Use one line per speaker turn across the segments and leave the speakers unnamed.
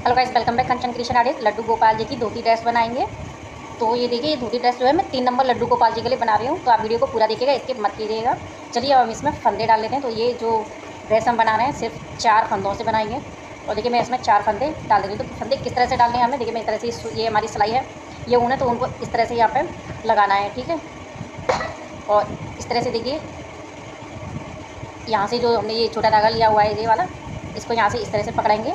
Hello guys, welcome back कंचन creation artist. Laddu Gopal ji की धोती dress बनाएंगे। तो ये देखिए, ये धोती ड्रेस जो है मैं 3 नंबर लड्डू गोपाल जी के लिए बना रही हूँ। तो आप वीडियो को पूरा देखिएगा, स्किप मत कीजिएगा। चलिए अब हम इसमें फंदे डाल लेते हैं। तो ये जो ड्रेस हम बना रहे हैं सिर्फ 4 फंदों से बनाएंगे। और देखिए मैं इसमें 4 फंदे डाल देंगे। तो फंदे किस तरह से डालने हैं हमें, देखिए मैं इस तरह से, ये हमारी सिलाई है, ये ऊन है, तो उनको इस तरह से यहाँ पर लगाना है, ठीक है। और इस तरह से देखिए, यहाँ से जो हमने ये छोटा धागा लिया हुआ है ये वाला, इसको यहाँ से इस तरह से पकड़ेंगे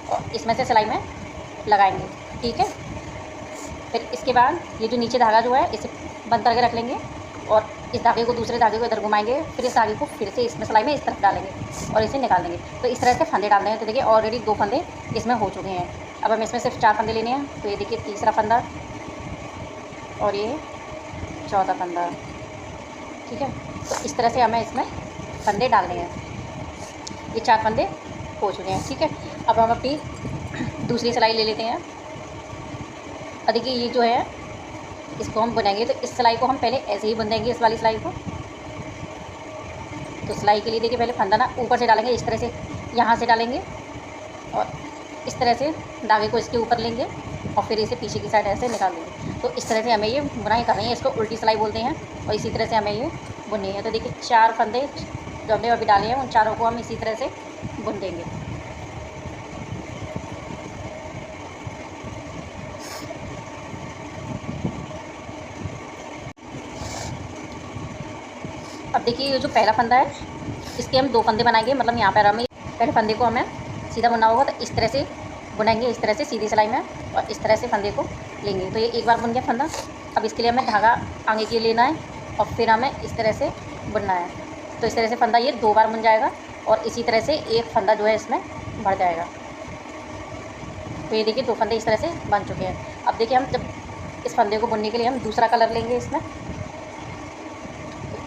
और इसमें से सिलाई में लगाएंगे, ठीक है। फिर इसके बाद ये जो नीचे धागा जो है इसे बंद करके रख लेंगे और इस धागे को दूसरे धागे को इधर घुमाएंगे, फिर इस धागे को फिर से इसमें सिलाई में इस तरफ डालेंगे और इसे निकाल देंगे। तो इस तरह से फंदे डालते हैं। तो देखिए ऑलरेडी 2 फंदे इसमें हो चुके हैं। अब हमें इसमें सिर्फ 4 फंदे लेने हैं। तो ये देखिए तीसरा फंदा और ये चौथा फंदा, ठीक है। तो इस तरह से हमें इसमें फंदे डालने हैं। ये 4 फंदे हो चुके हैं, ठीक है। अब हम अपनी दूसरी सिलाई ले लेते हैं। और देखिए ये जो है इसको हम बुनेंगे। तो इस सिलाई को हम पहले ऐसे ही बुन देंगे, इस वाली सिलाई को। तो सिलाई के लिए देखिए पहले फंदा ना ऊपर से डालेंगे, इस तरह से यहाँ से डालेंगे और इस तरह से धागे को इसके ऊपर लेंगे और फिर इसे पीछे की साइड ऐसे निकाल देंगे। तो इस तरह से हमें ये बुनाई करनी है। इसको उल्टी सिलाई बोलते हैं और इसी तरह से हमें ये बुननी है। तो देखिए 4 फंदे जो हमने अभी डाले हैं उन चारों को हम इसी तरह से बुन देंगे। अब देखिए ये जो पहला फंदा है इसके हम 2 फंदे बनाएंगे। मतलब यहाँ पर हमें पहले फंदे को हमें सीधा बुनना होगा। तो इस तरह से बुनेंगे, इस तरह से सीधी सिलाई में, और इस तरह से फंदे को लेंगे। तो ये एक बार बुन गया फंदा। अब इसके लिए हमें धागा आगे के लेना है और फिर हमें इस तरह से बुनना है। तो इस तरह से फंदा ये 2 बार बुन जाएगा और इसी तरह से एक फंदा जो है इसमें भर जाएगा। तो ये देखिए 2 फंदे इस तरह से बन चुके हैं। अब देखिए हम जब इस फंदे को बुनने के लिए हम दूसरा कलर लेंगे इसमें।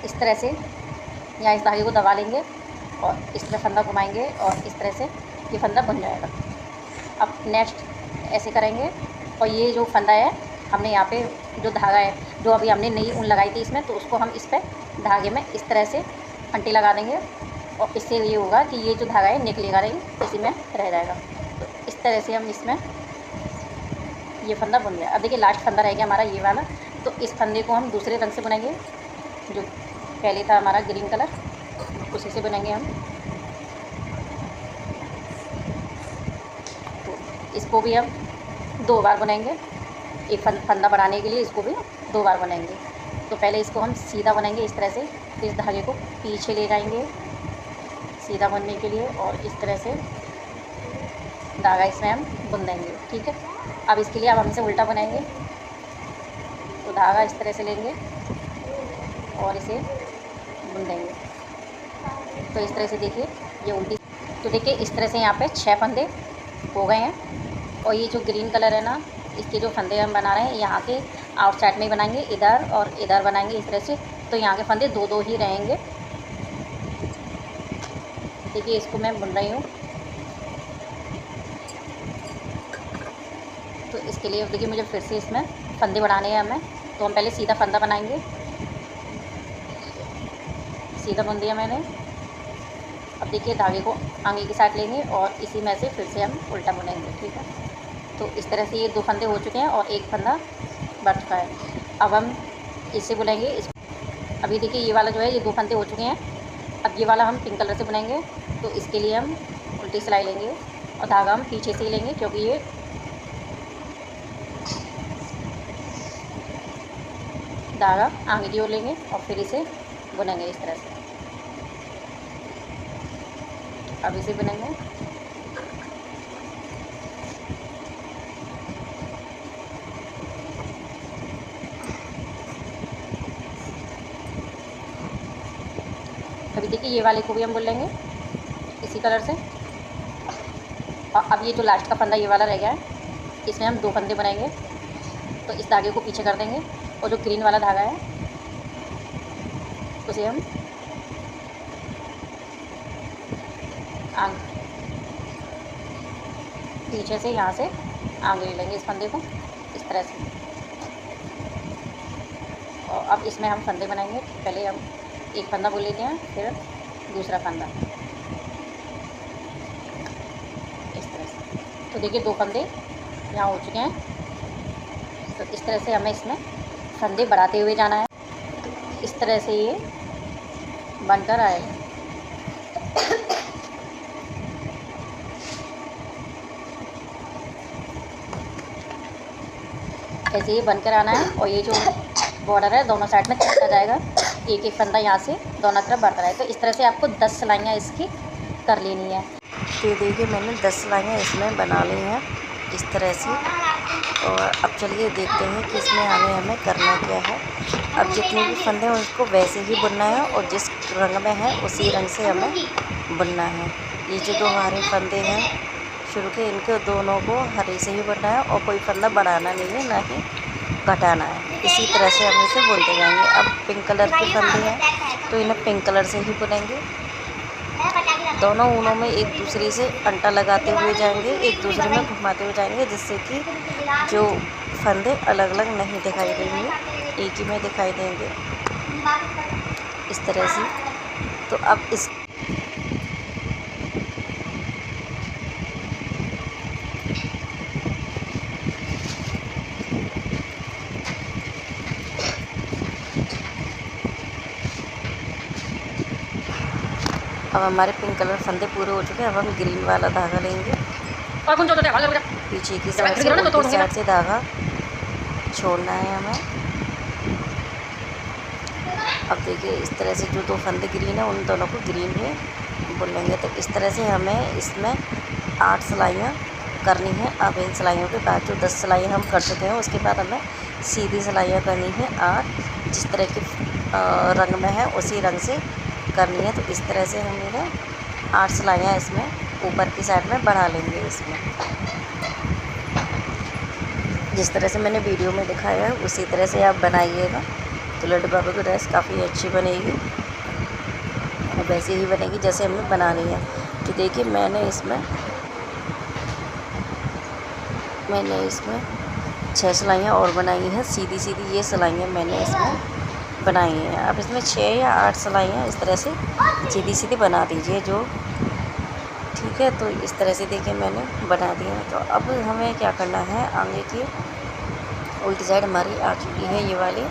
इस तरह से यहाँ इस धागे को दबा लेंगे और इसमें फंदा घुमाएंगे और इस तरह से ये फंदा बन जाएगा। अब नेक्स्ट ऐसे करेंगे और ये जो फंदा है हमने यहाँ पे जो धागा है, जो अभी हमने नई ऊन लगाई थी इसमें, तो उसको हम इस पर धागे में इस तरह से अंटी लगा देंगे और इससे ये होगा कि ये जो धागा है निकलेगा नहीं, इसी में रह जाएगा। तो इस तरह से हम इसमें ये फंदा बुन गया। अब देखिए लास्ट फंदा रह गया हमारा ये वाला। तो इस फंदे को हम दूसरे रंग से बुनेंगे। जो पहले था हमारा ग्रीन कलर, उसी से बुनेंगे हम। तो इसको भी हम 2 बार बुनेंगे। एक फंदा बढ़ाने के लिए इसको भी 2 बार बुनेंगे। तो पहले इसको हम सीधा बुनेंगे इस तरह से, फिर इस धागे को पीछे ले जाएंगे सीधा बुनने के लिए और इस तरह से धागा इसमें हम बुन देंगे, ठीक है। अब इसके लिए अब हम इसे उल्टा बनाएंगे। तो धागा इस तरह से लेंगे और इसे बुन देंगे। तो इस तरह से देखिए ये उल्टी। तो देखिए इस तरह से यहाँ पे 6 फंदे हो गए हैं। और ये जो ग्रीन कलर है ना, इसके जो फंदे हम बना रहे हैं यहाँ के आउटसाइड में ही बनाएंगे, इधर और इधर बनाएंगे इस तरह से। तो यहाँ के फंदे 2-2 ही रहेंगे। देखिए इसको मैं बुन रही हूँ। तो इसके लिए देखिए मुझे फिर से इसमें फंदे बढ़ाने हैं हमें। तो हम पहले सीधा फंदा बनाएंगे। सीधा बुन दिया मैंने। अब देखिए धागे को आगे की साइड लेंगे और इसी में से फिर से हम उल्टा बुनेंगे, ठीक है। तो इस तरह से ये 2 फंदे हो चुके हैं और एक फंदा बढ़ चुका है। अब हम इसे बुनेंगे। अभी देखिए ये वाला जो है ये 2 फंदे हो चुके हैं। अब ये वाला हम पिंक कलर से बुनेंगे। तो इसके लिए हम उल्टी सिलाई लेंगे और धागा हम पीछे से ही लेंगे, क्योंकि ये धागा आगे की ओर लेंगे और फिर इसे बुनेंगे इस तरह से। अब इसे बुनेंगे। अभी देखिए ये वाले को भी हम बुन लेंगे इसी कलर से। और अब ये जो लास्ट का फंदा ये वाला रह गया है, इसमें हम 2 फंदे बनाएंगे। तो इस धागे को पीछे कर देंगे और जो ग्रीन वाला धागा है उसे हम पीछे से यहाँ से आगे ले लेंगे इस फंदे को इस तरह से। और अब इसमें हम फंदे बनाएंगे। पहले हम एक फंदा बुन लेते हैं, फिर दूसरा फंदा इस तरह से। तो देखिए 2 फंदे यहाँ हो चुके हैं। तो इस तरह से हमें इसमें फंदे बढ़ाते हुए जाना है। तो इस तरह से ये बनकर आएगा। ऐसे ही बनकर आना है। और ये जो बॉर्डर है दोनों साइड में चिपका जाएगा। एक एक फंदा यहाँ से दोनों तरफ बढ़ता रहे। तो इस तरह से आपको 10 सिलाइयाँ इसकी कर लेनी है।
तो देखिए मैंने 10 सिलाइयाँ इसमें बना ली हैं इस तरह से। और अब चलिए देखते हैं कि इसमें आगे हमें करना क्या है। अब जितने भी फंदे हैं उसको वैसे ही बुनना है और जिस रंग में है उसी रंग से हमें बुनना है। ये जो 2 हरे फंदे हैं शुरू के, इनके दोनों को हरे से ही बुनना है और कोई फंदा बढ़ाना नहीं है, ना ही घटाना है। इसी तरह से हम इसे बुनते जाएंगे। अब पिंक कलर के फंदे हैं तो इन्हें पिंक कलर से ही बुनेंगे। दोनों ऊनों में एक दूसरे से अंटा लगाते हुए जाएंगे, एक दूसरे में घुमाते हुए जाएंगे, जिससे कि जो फंदे अलग अलग नहीं दिखाई देंगे, एक ही में दिखाई देंगे इस तरह से। तो अब इस अब हमारे पिंक कलर फंदे पूरे हो चुके हैं। अब हम ग्रीन वाला धागा लेंगे। पीछे की साइड से उल्टी साइड से धागा छोड़ना है हमें। अब देखिए इस तरह से जो 2 फंदे ग्रीन है उन दोनों को ग्रीन में बुन लेंगे। तो इस तरह से हमें इसमें 8 सिलाइयाँ करनी है। अब इन सिलाइयों के बाद जो 10 सिलाइयाँ हम कर चुके हैं उसके बाद हमें सीधी सिलाइयाँ करनी है 8, जिस तरह के रंग में है उसी रंग से करनी है। तो इस तरह से हम इन्हें 8 सिलाइयाँ इसमें ऊपर की साइड में बढ़ा लेंगे। इसमें जिस तरह से मैंने वीडियो में दिखाया है उसी तरह से आप बनाइएगा। तो लड्डू बाबा की ड्रेस काफ़ी अच्छी बनेगी और वैसे ही बनेगी जैसे हमने बनानी है। तो देखिए मैंने इसमें 6 सिलाइयाँ और बनाई हैं। सीधी सीधी ये सिलाइयाँ मैंने इसमें बनाई हैं। अब इसमें 6 या 8 सिलाइयाँ इस तरह से सीधी सीधी बना दीजिए जो, ठीक है। तो इस तरह से देखिए मैंने बना दिया है। तो अब हमें क्या करना है, आगे की उल्टी साइड हमारी आ चुकी है ये वाली।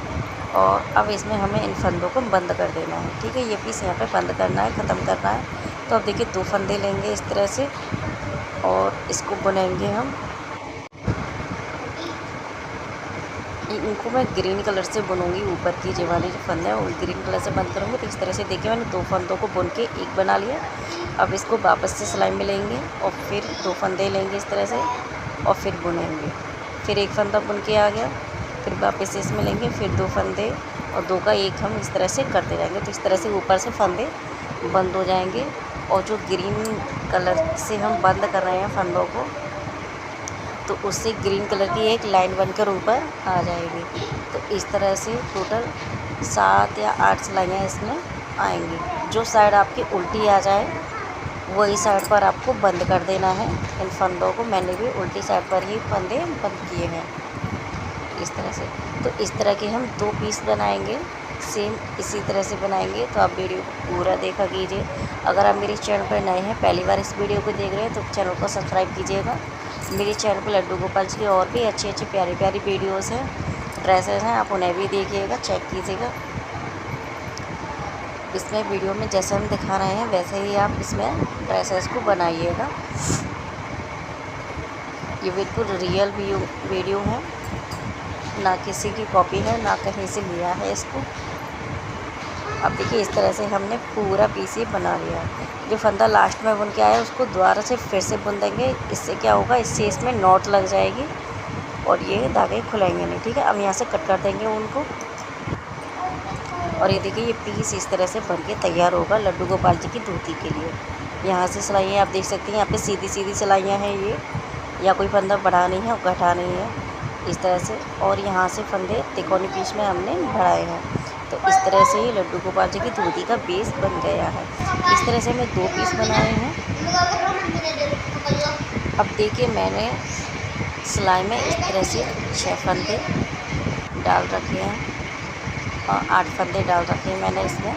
और अब इसमें हमें इन फंदों को बंद कर देना है, ठीक है। ये पीस यहाँ पे बंद करना है, ख़त्म करना है। तो अब देखिए 2 फंदे लेंगे इस तरह से और इसको बुनेंगे हम। इनको मैं ग्रीन कलर से बुनूंगी। ऊपर की जो वाली जो फंदे हैं वो ग्रीन कलर से बंद करूँगी। तो इस तरह से देखिए मैंने 2 फंदों को बुन के एक बना लिया। अब इसको वापस से सिलाई में लेंगे और फिर 2 फंदे लेंगे इस तरह से और फिर बुनेंगे। फिर एक फंदा बुन के आ गया, फिर वापस से इसमें लेंगे, फिर 2 फंदे और 2 का 1 हम इस तरह से करते जाएंगे। तो इस तरह से ऊपर से फंदे बंद हो जाएंगे और जो ग्रीन कलर से हम बंद कर रहे हैं फंदों को, तो उससे ग्रीन कलर की एक लाइन बनकर ऊपर आ जाएगी। तो इस तरह से टोटल 7 या 8 सिलाइयाँ इसमें आएंगी। जो साइड आपकी उल्टी आ जाए वही साइड पर आपको बंद कर देना है इन फंदों को। मैंने भी उल्टी साइड पर ही फंदे बंद किए हैं इस तरह से। तो इस तरह के हम 2 पीस बनाएंगे, सेम इसी तरह से बनाएंगे। तो आप वीडियो को पूरा देखा कीजिए। अगर आप मेरे चैनल पर नए हैं, पहली बार इस वीडियो को देख रहे हैं, तो चैनल को सब्सक्राइब कीजिएगा। मेरे चैनल पर लड्डू गोपाल जी की और भी अच्छी अच्छी प्यारी प्यारी वीडियोस हैं, ड्रेसेस हैं, आप उन्हें भी देखिएगा, चेक कीजिएगा। इसमें वीडियो में जैसे हम दिखा रहे हैं वैसे ही आप इसमें ड्रेसेस को बनाइएगा। ये बिल्कुल रियल वीडियो है, ना किसी की कॉपी है, ना कहीं से लिया है इसको। अब देखिए इस तरह से हमने पूरा पीस ही बना लिया। जो फंदा लास्ट में बुन के आया उसको दोबारा से फिर से बुन देंगे। इससे क्या होगा, इससे इसमें नॉट लग जाएगी और ये धागे खुलेंगे नहीं, ठीक है। अब यहाँ से कट कर देंगे उनको। और ये देखिए ये पीस इस तरह से बन के तैयार होगा लड्डू गोपाल जी की धोती के लिए। यहाँ से सिलाइयाँ आप देख सकती हैं, यहाँ पे सीधी सीधी सिलाइयाँ हैं ये, या कोई फंदा बढ़ा नहीं है और घटा नहीं है इस तरह से। और यहाँ से फंदे तिकोनी पीस में हमने बढ़ाए हैं। तो इस तरह से ही लड्डू गोपाल जी की धोती का बेस बन गया है। इस तरह से हमने 2 पीस बनाए हैं। अब देखिए मैंने सिलाई में इस तरह से 6 फंदे डाल रखे हैं और 8 फंदे डाल रखे हैं मैंने इसमें।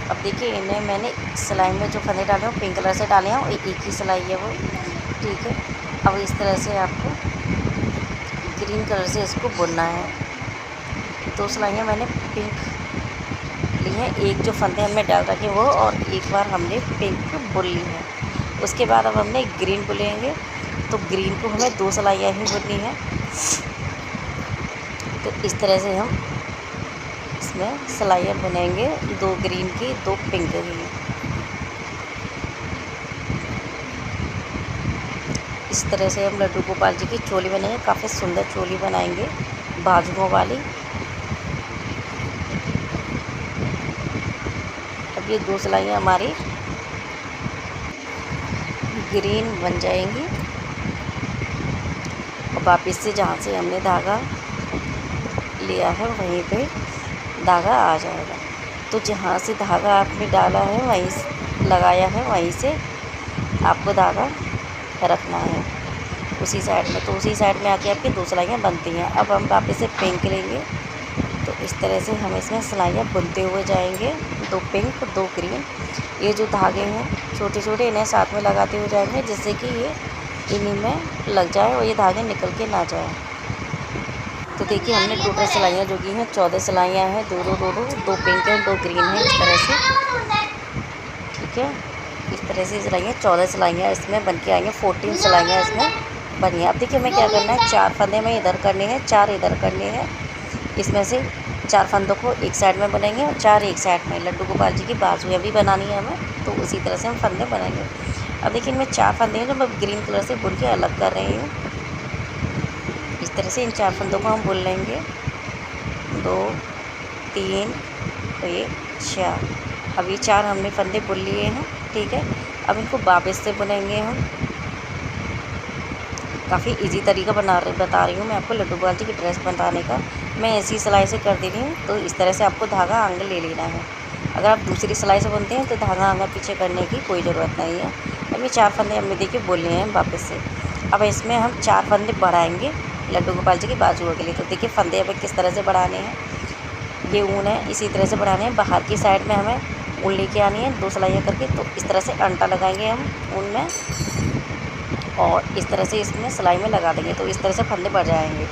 अब देखिए इन्हें मैंने सिलाई में जो फंदे डाले हैं पिंक कलर से डाले हैं और एक ही सिलाई है वो। ठीक है। अब इस तरह से आपको ग्रीन कलर से इसको बुनना है। 2 सिलाइयाँ मैंने पिंक ली हैं, एक जो फंदे हमने डाल रखे वो, और एक बार हमने पिंक बुन ली है। उसके बाद अब हमने ग्रीन बुनेंगे, तो ग्रीन को हमें 2 सिलाइयाँ ही बुननी है। तो इस तरह से हम इसमें सिलाइयाँ बुनेंगे, 2 ग्रीन की 2 पिंक की। इस तरह से हम लड्डू गोपाल जी की चोली बनाएंगे, काफ़ी सुंदर चोली बनाएंगे बाजुओं वाली। अब ये 2 सिलाइयाँ हमारी ग्रीन बन जाएंगी और वापस से जहाँ से हमने धागा लिया है वहीं पे धागा आ जाएगा। तो जहाँ से धागा आपने डाला है वहीं से लगाया है, वहीं से आपको धागा रखना है उसी साइड में। तो उसी साइड में आके आपकी 2 सिलाइयाँ बनती हैं। अब हम वापस से पिंक लेंगे, तो इस तरह से हम इसमें सिलाइयाँ बुनते हुए जाएंगे, 2 पिंक 2 ग्रीन। ये जो धागे हैं छोटे छोटे, इन्हें साथ में लगाते हुए जाएंगे, जिससे कि ये इन्हीं में लग जाए और ये धागे निकल के ना जाए। तो देखिए हमने टोटल सिलाइयाँ जो की हैं 14 सिलाइयाँ हैं, 2 पिंक हैं 2 ग्रीन हैं, इस तरह से। ठीक है, इस तरह से सिलाइयाँ 14 सिलाइयाँ इसमें बन के आएंगे, 14 सिलाइयाँ इसमें बनी है। अब देखिए हमें क्या करना है, 4 फंदे में इधर करने हैं, 4 इधर करने हैं। इसमें से 4 फंदों को एक साइड में बनाएंगे और 4 एक साइड में। लड्डू गोपाल जी की बाजुएं भी बनानी है हमें, तो उसी तरह से हम फंदे बनाएंगे। अब देखिए इनमें 4 फंदे हैं जो मैं ग्रीन कलर से बुन के अलग कर रही हूँ। इस तरह से इन 4 फंदों को हम बुन लेंगे, 2 3 और ये 4। अब ये 4 हमने फंदे बुन लिए हैं। ठीक है, अब इनको वापस से बुनेंगे हम। काफ़ी इजी तरीका बता रही हूँ मैं आपको लड्डू गोपाल जी की ड्रेस बनाने का। मैं ऐसी सिलाई से कर दे रही हूँ, तो इस तरह से आपको धागा आगे ले लेना है। अगर आप दूसरी सिलाई से बुनते हैं तो धागा आगे पीछे करने की कोई ज़रूरत नहीं है। अब ये 4 फंदे हमने देखिए बुन लिए हैं वापस से। अब इसमें हम 4 फंदे बढ़ाएंगे लड्डू गोपाल जी की बाजुओं के लिए। तो देखिए फंदे अब किस तरह से बढ़ाने हैं, ये ऊन है इसी तरह से बढ़ाने हैं। बाहर की साइड में हमें ऊन लेके आनी है 2 सिलाइयाँ करके। तो इस तरह से अंटा लगाएंगे हम ऊन में और इस तरह से इसमें सिलाई में लगा देंगे, तो इस तरह से फंदे बढ़ जाएंगे।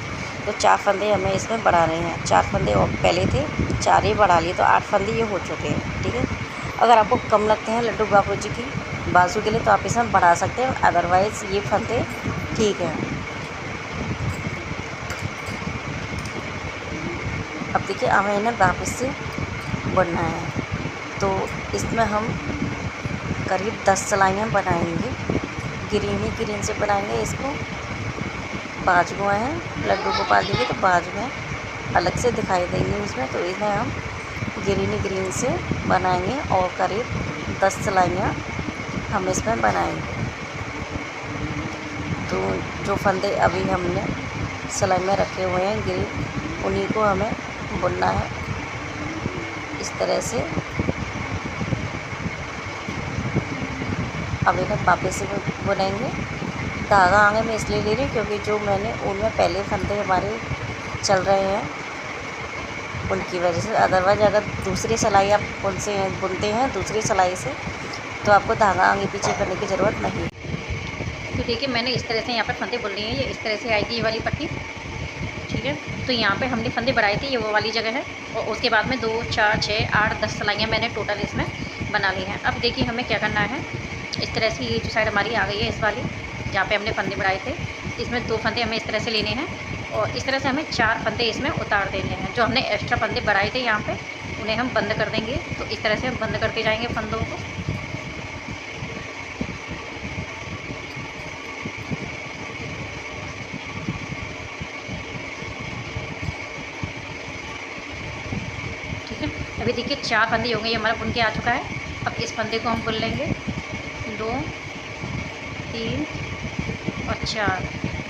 तो 4 फंदे हमें इसमें बढ़ाने हैं। 4 फंदे और पहले थे, 4 ही बढ़ा लिए, तो 8 फंदे ये हो चुके हैं। ठीक है, अगर आपको कम लगते हैं लड्डू बाबू जी की बाजू के लिए तो आप इसमें बढ़ा सकते हैं, अदरवाइज़ ये फंदे ठीक है। अब देखिए हमें इन्हें वापस से बुनना है, तो इसमें हम करीब 10 सिलाइयाँ बनाएंगे। ग्रीन से बनाएंगे इसको। बाजुएं हैं लड्डू गोपाल जी की, तो बाजुएं अलग से दिखाई देंगी उसमें, तो इन्हें हम ग्रीन से बनाएंगे और करीब 10 सिलाइयाँ हम इसमें बनाएंगे। तो जो फंदे अभी हमने सिलाई में रखे हुए हैं ग्रीन, उन्हीं को हमें बुनना है इस तरह से। अब इन्हें वापस से बुनेंगे। धागा आगे मैं इसलिए ले रही हूँ क्योंकि जो मैंने उनमें पहले फंदे हमारे चल रहे हैं उनकी वजह से। अदरवाइज़ अगर दूसरी सिलाई आप उनसे बुनते हैं दूसरी सिलाई से, तो आपको धागा आगे पीछे करने की ज़रूरत नहीं।
तो देखिए मैंने इस तरह से यहाँ पर फंदे बुन लिए हैं, ये इस तरह से आएगी ये वाली पट्टी। ठीक है, तो यहाँ पे हमने फंदे बढ़ाए थे, ये वो वाली जगह है। और उसके बाद में 2 4 6 8 10 सिलाइयाँ मैंने टोटल इसमें बना ली हैं। अब देखिए हमें क्या करना है, इस तरह से ये जो साइड हमारी आ गई है, इस वाली जहाँ पे हमने फंदे बढ़ाए थे, इसमें 2 फंदे हमें इस तरह से लेने हैं और इस तरह से हमें 4 फंदे इसमें उतार देने हैं। जो हमने एक्स्ट्रा फंदे बढ़ाए थे यहाँ पे, उन्हें हम बंद कर देंगे। तो इस तरह से हम बंद करते जाएंगे फंदों को। ठीक है, अभी देखिए 4 फंदे हो गए, ये हमारा बुन के आ चुका है। अब इस फंदे को हम बुन लेंगे, 2 3 और 4।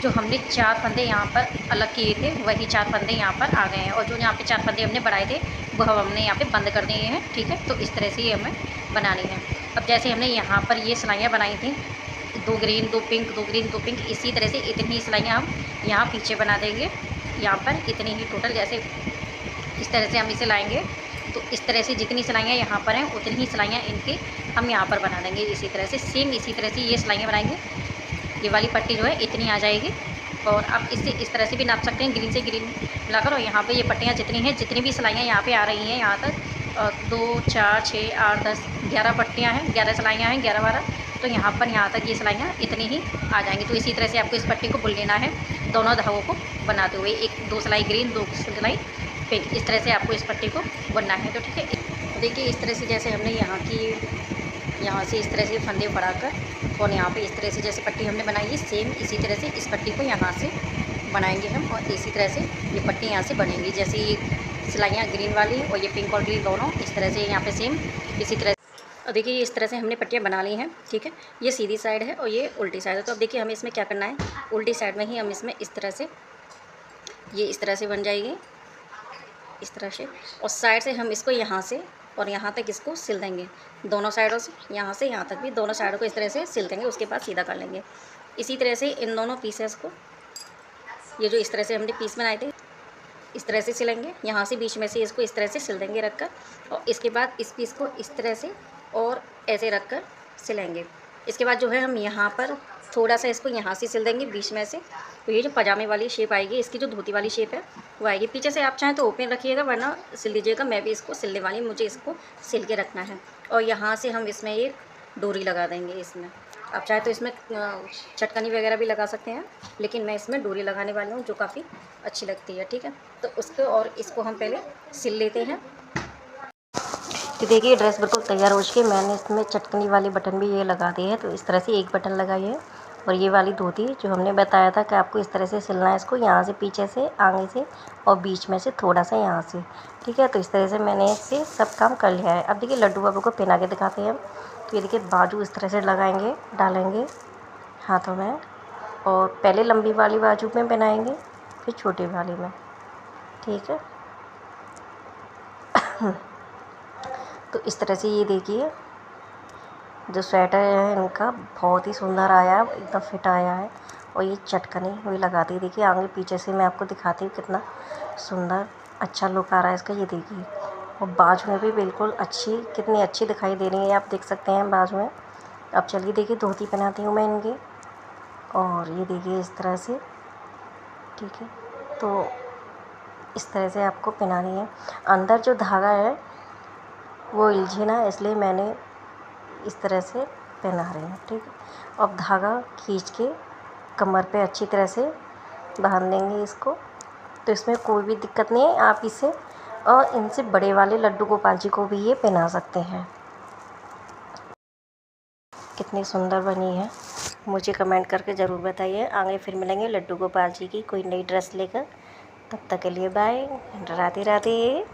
जो हमने 4 फंदे यहाँ पर अलग किए थे, वही 4 फंदे यहाँ पर आ गए हैं। और जो यहाँ पे 4 फंदे हमने बढ़ाए थे, वो हमने यहाँ पे बंद कर दिए हैं। ठीक है, तो इस तरह से ये हमें बनानी है। अब जैसे हमने यहाँ पर ये सिलाइयाँ बनाई थी, 2 ग्रीन 2 पिंक 2 ग्रीन 2 पिंक, इसी तरह से इतनी सिलाइयाँ हम यहाँ पीछे बना देंगे। यहाँ पर इतनी ही टोटल, जैसे इस तरह से हम इसे लाएँगे, तो इस तरह से जितनी सिलाइयाँ यहाँ पर हैं उतनी ही सिलाइयाँ इनकी हम यहाँ पर बना देंगे। इसी तरह से सेम इसी तरह से ये सिलाइयाँ बनाएंगे। ये वाली पट्टी जो है इतनी आ जाएगी। और आप इससे इस तरह से भी नाप सकते हैं, ग्रीन से ग्रीन मिलाकर। और यहाँ पे ये पट्टियाँ जितनी हैं, जितनी भी सिलाइयाँ यहाँ पे आ रही हैं यहाँ तक 2 4 6 8 10 11 पट्टियाँ हैं, 11 सिलाइयाँ हैं, 11-12। तो यहाँ पर यहाँ तक ये सिलाइयाँ इतनी ही आ जाएंगी। तो इसी तरह से आपको इस पट्टी को बुन लेना है, दोनों धागों को बनाते हुए। 2 सिलाई ग्रीन, 2 सिलाई पिंक, इस तरह से आपको इस पट्टी को बुनना है। तो ठीक है, देखिए इस तरह से जैसे हमने यहाँ से इस तरह से फंदे बढ़ाकर और यहाँ पे इस तरह से जैसे पट्टी हमने बनाई है, सेम इसी तरह से इस पट्टी को यहाँ से बनाएंगे हम। और इसी तरह से ये पट्टी यहाँ से बनेंगी, जैसे ये सिलाइयाँ ग्रीन वाली और ये पिंक और ग्रीन दोनों इस तरह से यहाँ पे सेम इसी तरह। और देखिए इस तरह से हमने पट्टियाँ बना ली हैं, ठीक है। ये सीधी साइड है और ये उल्टी साइड है। तो अब देखिए हमें इसमें क्या करना है, उल्टी साइड में ही हम इसमें इस तरह से, ये इस तरह से बन जाएगी, इस तरह से। और साइड से हम इसको यहाँ से और यहाँ तक इसको सिल देंगे, दोनों साइडों से, यहाँ से यहाँ तक भी दोनों साइडों को इस तरह से सिल देंगे। उसके बाद सीधा कर लेंगे। इसी तरह से इन दोनों पीसेस को, ये जो इस तरह से हमने पीस बनाए थे, इस तरह से सिलेंगे। यहाँ से बीच में से इसको इस तरह से सिल देंगे रख कर। और इसके बाद इस पीस को इस तरह से और ऐसे रख कर सिलेंगे। इसके बाद जो है हम यहाँ पर थोड़ा सा इसको यहाँ से सिल देंगे बीच में से। तो ये जो पजामे वाली शेप आएगी, इसकी जो धोती वाली शेप है वो आएगी। पीछे से आप चाहें तो ओपन रखिएगा, वरना सिल लीजिएगा। मैं भी इसको सिलने वाली, मुझे इसको सिल के रखना है। और यहाँ से हम इसमें एक डोरी लगा देंगे। इसमें आप चाहे तो इसमें चटकनी वगैरह भी लगा सकते हैं, लेकिन मैं इसमें डोरी लगाने वाली हूँ जो काफ़ी अच्छी लगती है, ठीक है। तो उसको और इसको हम पहले सिल लेते हैं। तो देखिए ड्रेस बिल्कुल तैयार हो चुकी है। मैंने इसमें चटकनी वाले बटन भी ये लगा दिए हैं। तो इस तरह से एक बटन लगाइए। और ये वाली धोती जो हमने बताया था कि आपको इस तरह से सिलना है, इसको यहाँ से पीछे से, आगे से और बीच में से थोड़ा सा यहाँ से, ठीक है। तो इस तरह से मैंने इससे सब काम कर लिया है। अब देखिए लड्डू बाबू को पहना के दिखाते हैं हम। तो ये देखिए बाजू इस तरह से लगाएंगे, डालेंगे हाथों में। और पहले लंबी वाली बाजू में पहनाएंगे, फिर छोटी वाली में, ठीक है। तो इस तरह से ये देखिए जो स्वेटर है इनका बहुत ही सुंदर आया है, एकदम फिट आया है। और ये चटकनी हुई लगा दी, देखिए आगे पीछे से मैं आपको दिखाती हूँ कितना सुंदर अच्छा लुक आ रहा है इसका। ये देखिए, और बाजू में भी बिल्कुल अच्छी, कितनी अच्छी दिखाई दे रही है, आप देख सकते हैं बाजू में। अब चलिए देखिए धोती पहनाती हूँ मैं इनकी। और ये देखिए इस तरह से, ठीक है। तो इस तरह से आपको पहनानी है। अंदर जो धागा है वो उलझे ना, इसलिए मैंने इस तरह से पहना रही हूँ, ठीक है। अब धागा खींच के कमर पे अच्छी तरह से बांध देंगे इसको। तो इसमें कोई भी दिक्कत नहीं है, आप इसे और इनसे बड़े वाले लड्डू गोपाल जी को भी ये पहना सकते हैं। कितनी सुंदर बनी है, मुझे कमेंट करके ज़रूर बताइए। आगे फिर मिलेंगे लड्डू गोपाल जी की कोई नई ड्रेस लेकर। तब तक के लिए बाय, राधे राधे।